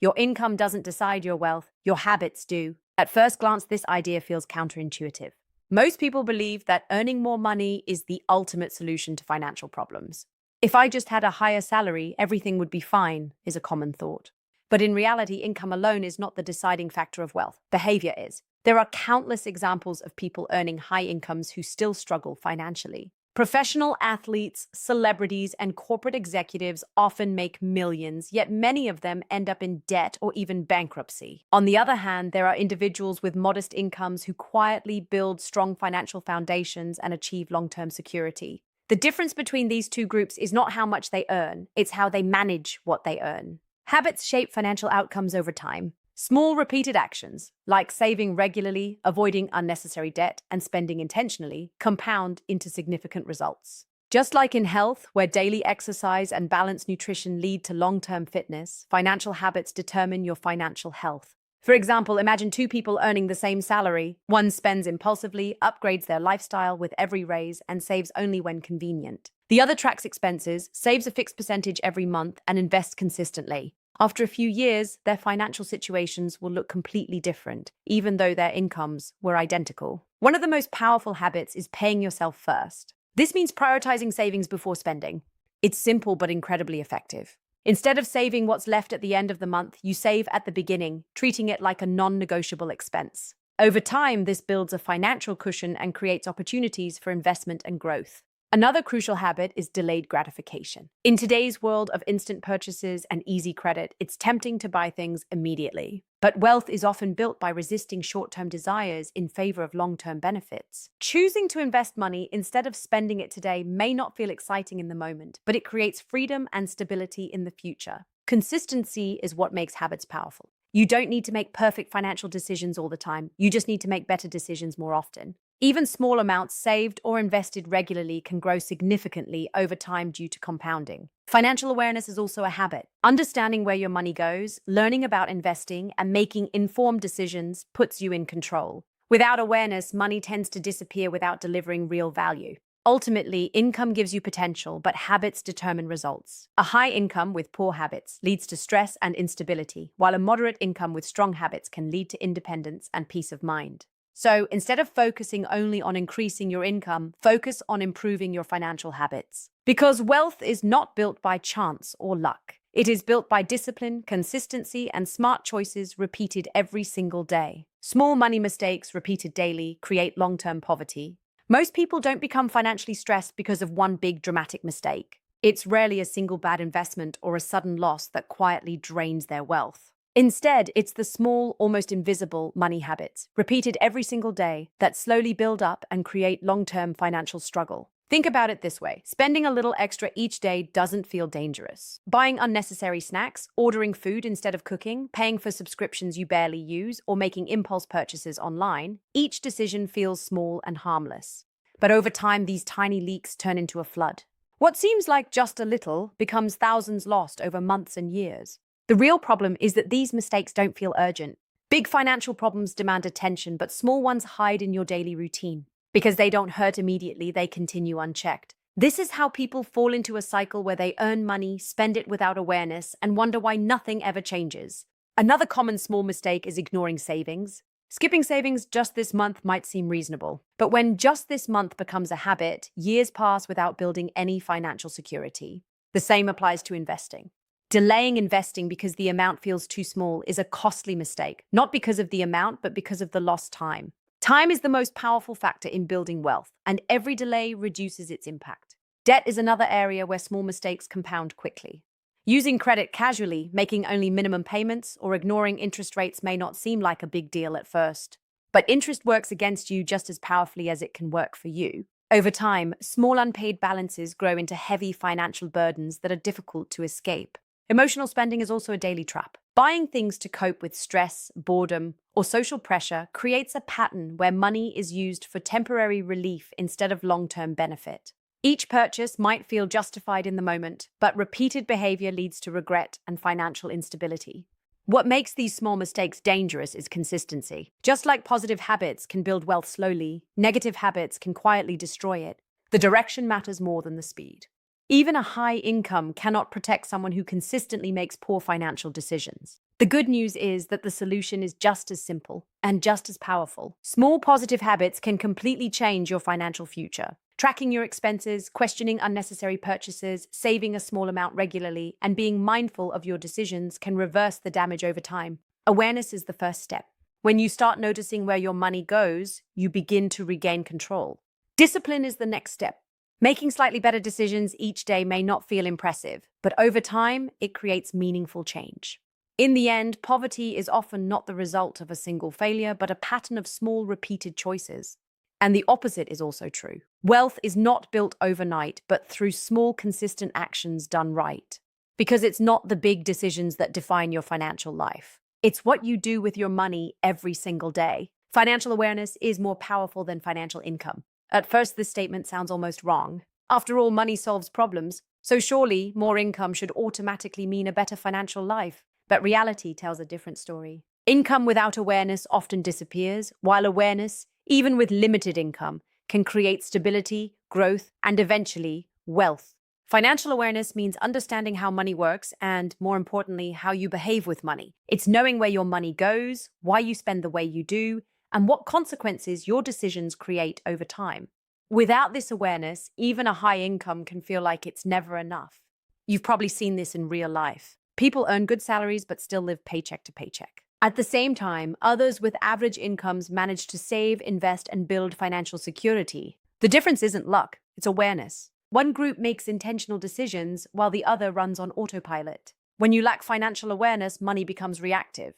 Your income doesn't decide your wealth, your habits do. At first glance, this idea feels counterintuitive. Most people believe that earning more money is the ultimate solution to financial problems. If I just had a higher salary, everything would be fine, is a common thought. But in reality, income alone is not the deciding factor of wealth. Behavior is. There are countless examples of people earning high incomes who still struggle financially. Professional athletes, celebrities, and corporate executives often make millions, yet many of them end up in debt or even bankruptcy. On the other hand, there are individuals with modest incomes who quietly build strong financial foundations and achieve long-term security. The difference between these two groups is not how much they earn, it's how they manage what they earn. Habits shape financial outcomes over time. Small repeated actions, like saving regularly, avoiding unnecessary debt, and spending intentionally, compound into significant results. Just like in health, where daily exercise and balanced nutrition lead to long-term fitness, financial habits determine your financial health. For example, imagine two people earning the same salary. One spends impulsively, upgrades their lifestyle with every raise, and saves only when convenient. The other tracks expenses, saves a fixed percentage every month, and invests consistently. After a few years, their financial situations will look completely different, even though their incomes were identical. One of the most powerful habits is paying yourself first. This means prioritizing savings before spending. It's simple but incredibly effective. Instead of saving what's left at the end of the month, you save at the beginning, treating it like a non-negotiable expense. Over time, this builds a financial cushion and creates opportunities for investment and growth. Another crucial habit is delayed gratification. In today's world of instant purchases and easy credit, it's tempting to buy things immediately. But wealth is often built by resisting short-term desires in favor of long-term benefits. Choosing to invest money instead of spending it today may not feel exciting in the moment, but it creates freedom and stability in the future. Consistency is what makes habits powerful. You don't need to make perfect financial decisions all the time. You just need to make better decisions more often. Even small amounts saved or invested regularly can grow significantly over time due to compounding. Financial awareness is also a habit. Understanding where your money goes, learning about investing, and making informed decisions puts you in control. Without awareness, money tends to disappear without delivering real value. Ultimately, income gives you potential, but habits determine results. A high income with poor habits leads to stress and instability, while a moderate income with strong habits can lead to independence and peace of mind. So instead of focusing only on increasing your income, focus on improving your financial habits. Because wealth is not built by chance or luck. It is built by discipline, consistency, and smart choices repeated every single day. Small money mistakes repeated daily create long-term poverty. Most people don't become financially stressed because of one big dramatic mistake. It's rarely a single bad investment or a sudden loss that quietly drains their wealth. Instead, it's the small, almost invisible money habits, repeated every single day, that slowly build up and create long-term financial struggle. Think about it this way. Spending a little extra each day doesn't feel dangerous. Buying unnecessary snacks, ordering food instead of cooking, paying for subscriptions you barely use, or making impulse purchases online, each decision feels small and harmless. But over time, these tiny leaks turn into a flood. What seems like just a little becomes thousands lost over months and years. The real problem is that these mistakes don't feel urgent. Big financial problems demand attention, but small ones hide in your daily routine. Because they don't hurt immediately, they continue unchecked. This is how people fall into a cycle where they earn money, spend it without awareness, and wonder why nothing ever changes. Another common small mistake is ignoring savings. Skipping savings just this month might seem reasonable, but when just this month becomes a habit, years pass without building any financial security. The same applies to investing. Delaying investing because the amount feels too small is a costly mistake, not because of the amount, but because of the lost time. Time is the most powerful factor in building wealth, and every delay reduces its impact. Debt is another area where small mistakes compound quickly. Using credit casually, making only minimum payments, or ignoring interest rates may not seem like a big deal at first. But interest works against you just as powerfully as it can work for you. Over time, small unpaid balances grow into heavy financial burdens that are difficult to escape. Emotional spending is also a daily trap. Buying things to cope with stress, boredom, or social pressure creates a pattern where money is used for temporary relief instead of long-term benefit. Each purchase might feel justified in the moment, but repeated behavior leads to regret and financial instability. What makes these small mistakes dangerous is consistency. Just like positive habits can build wealth slowly, negative habits can quietly destroy it. The direction matters more than the speed. Even a high income cannot protect someone who consistently makes poor financial decisions. The good news is that the solution is just as simple and just as powerful. Small positive habits can completely change your financial future. Tracking your expenses, questioning unnecessary purchases, saving a small amount regularly, and being mindful of your decisions can reverse the damage over time. Awareness is the first step. When you start noticing where your money goes, you begin to regain control. Discipline is the next step. Making slightly better decisions each day may not feel impressive, but over time, it creates meaningful change. In the end, poverty is often not the result of a single failure, but a pattern of small, repeated choices. And the opposite is also true. Wealth is not built overnight, but through small, consistent actions done right. Because it's not the big decisions that define your financial life. It's what you do with your money every single day. Financial awareness is more powerful than financial income. At first, this statement sounds almost wrong. After all, money solves problems, so surely more income should automatically mean a better financial life. But reality tells a different story. Income without awareness often disappears, while awareness, even with limited income, can create stability, growth, and eventually, wealth. Financial awareness means understanding how money works and, more importantly, how you behave with money. It's knowing where your money goes, why you spend the way you do, and what consequences your decisions create over time. Without this awareness, even a high income can feel like it's never enough. You've probably seen this in real life. People earn good salaries but still live paycheck to paycheck. At the same time, others with average incomes manage to save, invest, and build financial security. The difference isn't luck, it's awareness. One group makes intentional decisions while the other runs on autopilot. When you lack financial awareness, money becomes reactive.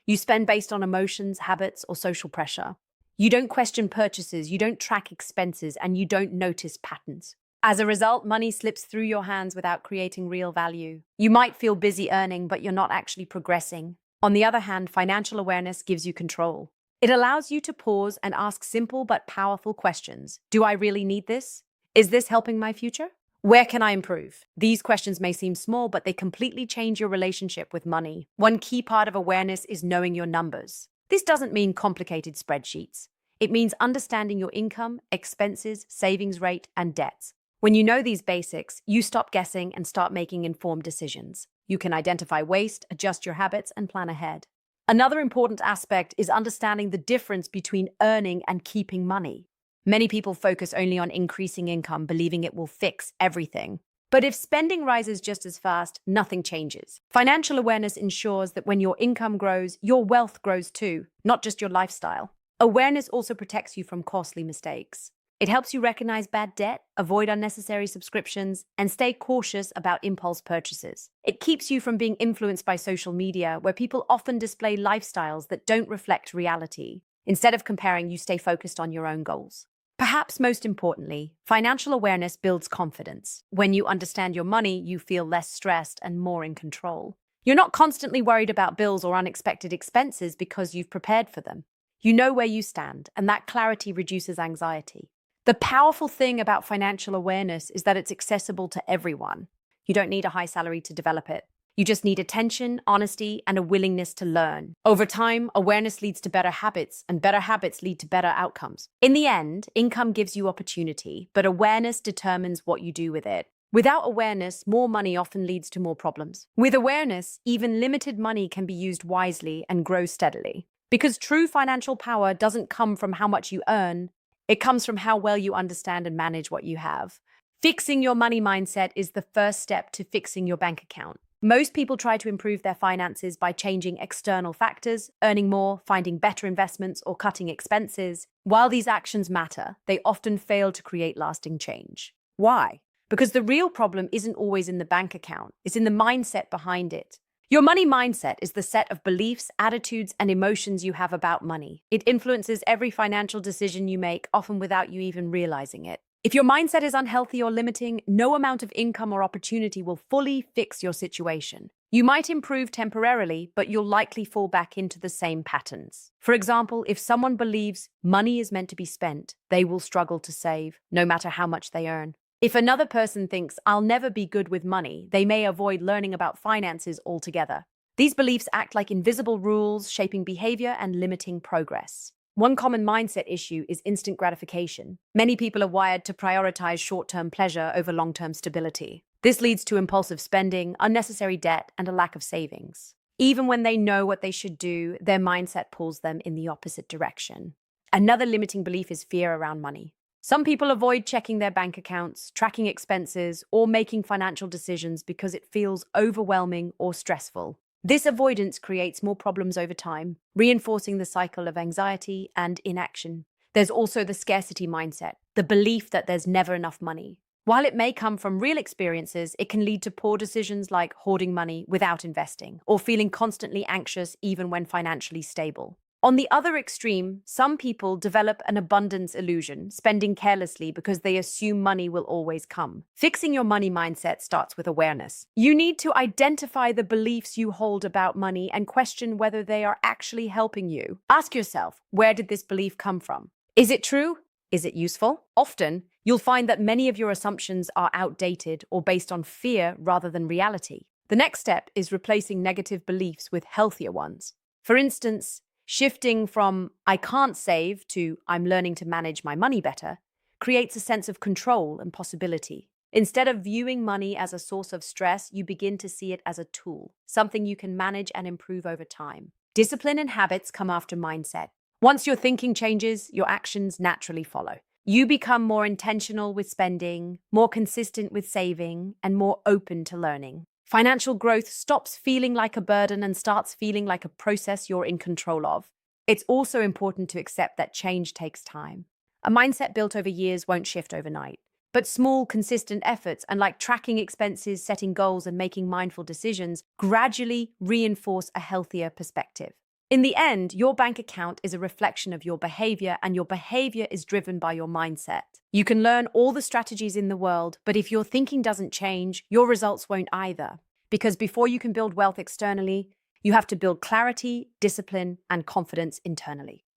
You spend based on emotions, habits, or social pressure. You don't question purchases, you don't track expenses, and you don't notice patterns. As a result, money slips through your hands without creating real value. You might feel busy earning, but you're not actually progressing. On the other hand, financial awareness gives you control. It allows you to pause and ask simple but powerful questions. Do I really need this? Is this helping my future? Where can I improve? These questions may seem small, but they completely change your relationship with money. One key part of awareness is knowing your numbers. This doesn't mean complicated spreadsheets. It means understanding your income, expenses, savings rate, and debts. When you know these basics, you stop guessing and start making informed decisions. You can identify waste, adjust your habits, and plan ahead. Another important aspect is understanding the difference between earning and keeping money. Many people focus only on increasing income, believing it will fix everything. But if spending rises just as fast, nothing changes. Financial awareness ensures that when your income grows, your wealth grows too, not just your lifestyle. Awareness also protects you from costly mistakes. It helps you recognize bad debt, avoid unnecessary subscriptions, and stay cautious about impulse purchases. It keeps you from being influenced by social media, where people often display lifestyles that don't reflect reality. Instead of comparing, you stay focused on your own goals. Perhaps most importantly, financial awareness builds confidence. When you understand your money, you feel less stressed and more in control. You're not constantly worried about bills or unexpected expenses because you've prepared for them. You know where you stand, and that clarity reduces anxiety. The powerful thing about financial awareness is that it's accessible to everyone. You don't need a high salary to develop it. You just need attention, honesty, and a willingness to learn. Over time, awareness leads to better habits, and better habits lead to better outcomes. In the end, income gives you opportunity, but awareness determines what you do with it. Without awareness, more money often leads to more problems. With awareness, even limited money can be used wisely and grow steadily. Because true financial power doesn't come from how much you earn, it comes from how well you understand and manage what you have. Fixing your money mindset is the first step to fixing your bank account. Most people try to improve their finances by changing external factors, earning more, finding better investments, or cutting expenses. While these actions matter, they often fail to create lasting change. Why? Because the real problem isn't always in the bank account, it's in the mindset behind it. Your money mindset is the set of beliefs, attitudes, and emotions you have about money. It influences every financial decision you make, often without you even realizing it. If your mindset is unhealthy or limiting, no amount of income or opportunity will fully fix your situation. You might improve temporarily, but you'll likely fall back into the same patterns. For example, if someone believes money is meant to be spent, they will struggle to save, no matter how much they earn. If another person thinks, I'll never be good with money, they may avoid learning about finances altogether. These beliefs act like invisible rules, shaping behavior and limiting progress. One common mindset issue is instant gratification. Many people are wired to prioritize short-term pleasure over long-term stability. This leads to impulsive spending, unnecessary debt, and a lack of savings. Even when they know what they should do, their mindset pulls them in the opposite direction. Another limiting belief is fear around money. Some people avoid checking their bank accounts, tracking expenses, or making financial decisions because it feels overwhelming or stressful. This avoidance creates more problems over time, reinforcing the cycle of anxiety and inaction. There's also the scarcity mindset, the belief that there's never enough money. While it may come from real experiences, it can lead to poor decisions like hoarding money without investing or feeling constantly anxious even when financially stable. On the other extreme, some people develop an abundance illusion, spending carelessly because they assume money will always come. Fixing your money mindset starts with awareness. You need to identify the beliefs you hold about money and question whether they are actually helping you. Ask yourself, where did this belief come from? Is it true? Is it useful? Often, you'll find that many of your assumptions are outdated or based on fear rather than reality. The next step is replacing negative beliefs with healthier ones. For instance, shifting from "I can't save" to "I'm learning to manage my money better" creates a sense of control and possibility. Instead of viewing money as a source of stress, you begin to see it as a tool, something you can manage and improve over time. Discipline and habits come after mindset. Once your thinking changes, your actions naturally follow. You become more intentional with spending, more consistent with saving, and more open to learning. Financial growth stops feeling like a burden and starts feeling like a process you're in control of. It's also important to accept that change takes time. A mindset built over years won't shift overnight. But small, consistent efforts, and like tracking expenses, setting goals, and making mindful decisions, gradually reinforce a healthier perspective. In the end, your bank account is a reflection of your behavior, and your behavior is driven by your mindset. You can learn all the strategies in the world, but if your thinking doesn't change, your results won't either. Because before you can build wealth externally, you have to build clarity, discipline, and confidence internally.